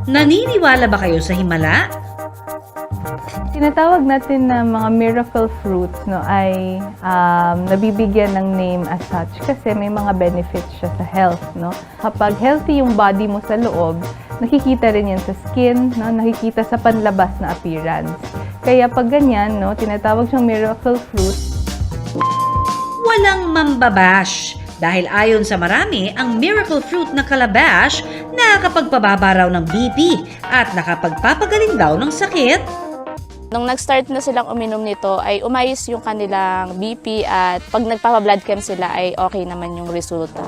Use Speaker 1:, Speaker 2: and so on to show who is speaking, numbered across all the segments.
Speaker 1: Naniniwala ba kayo sa himala?
Speaker 2: Tinatawag natin na mga miracle fruits ay nabibigyan ng name as such kasi may mga benefits siya sa health. No? Kapag healthy yung body mo sa loob, nakikita rin yan sa skin, no? Nakikita sa panlabas na appearance. Kaya pag ganyan, no, tinatawag siyang miracle fruit.
Speaker 1: Walang mambabash. Dahil ayon sa marami, ang miracle fruit na calabash nakakapagpababa raw ng BP at nakapagpapagaling daw ng sakit.
Speaker 3: Nung nag-start na silang uminom nito ay umayos yung kanilang BP at pag nagpapa-blood chem sila ay okay naman yung resulta.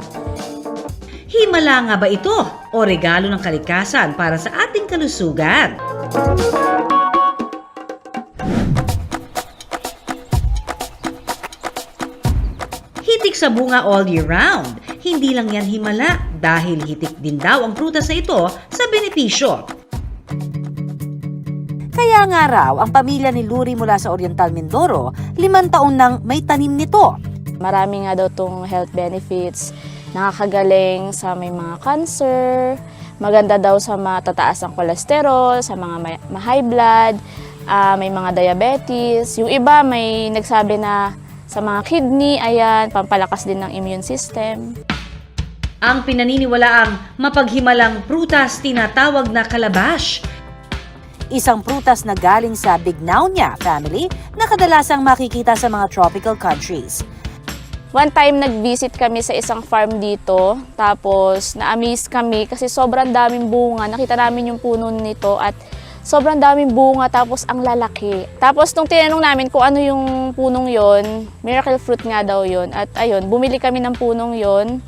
Speaker 1: Himala nga ba ito o regalo ng kalikasan para sa ating kalusugan? Hitik sa bunga all year round. Hindi lang yan himala dahil hitik din daw ang prutas na ito sa benepisyo.
Speaker 4: Kaya nga raw, ang pamilya ni Luri mula sa Oriental Mindoro, 5 taon nang may tanim nito.
Speaker 3: Marami nga daw tong health benefits, nakakagaling sa may mga cancer, maganda daw sa matataas ang cholesterol, sa mga high blood, may mga diabetes. Yung iba may nagsabi na sa mga kidney, ayan, pampalakas din ng immune system.
Speaker 1: Ang pinaniniwalaang mapaghimalang prutas tinatawag na calabash.
Speaker 4: Isang prutas na galing sa Bignonia family na kadalasang makikita sa mga tropical countries.
Speaker 3: One time nag-visit kami sa isang farm dito, tapos na-amaze kami kasi sobrang daming bunga. Nakita namin yung puno nito at sobrang daming bunga tapos ang lalaki. Tapos nung tinanong namin kung ano yung punong yon, miracle fruit nga daw yon. At ayun, bumili kami ng punong yon.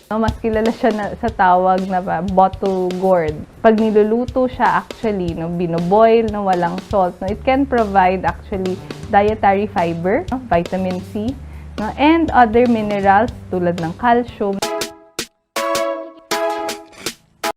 Speaker 2: No, mas kilala siya sa tawag na bottle gourd. Pag niluluto siya actually, no, binoboil na walang salt, no, it can provide actually dietary fiber, no, vitamin C, no, and other minerals tulad ng calcium.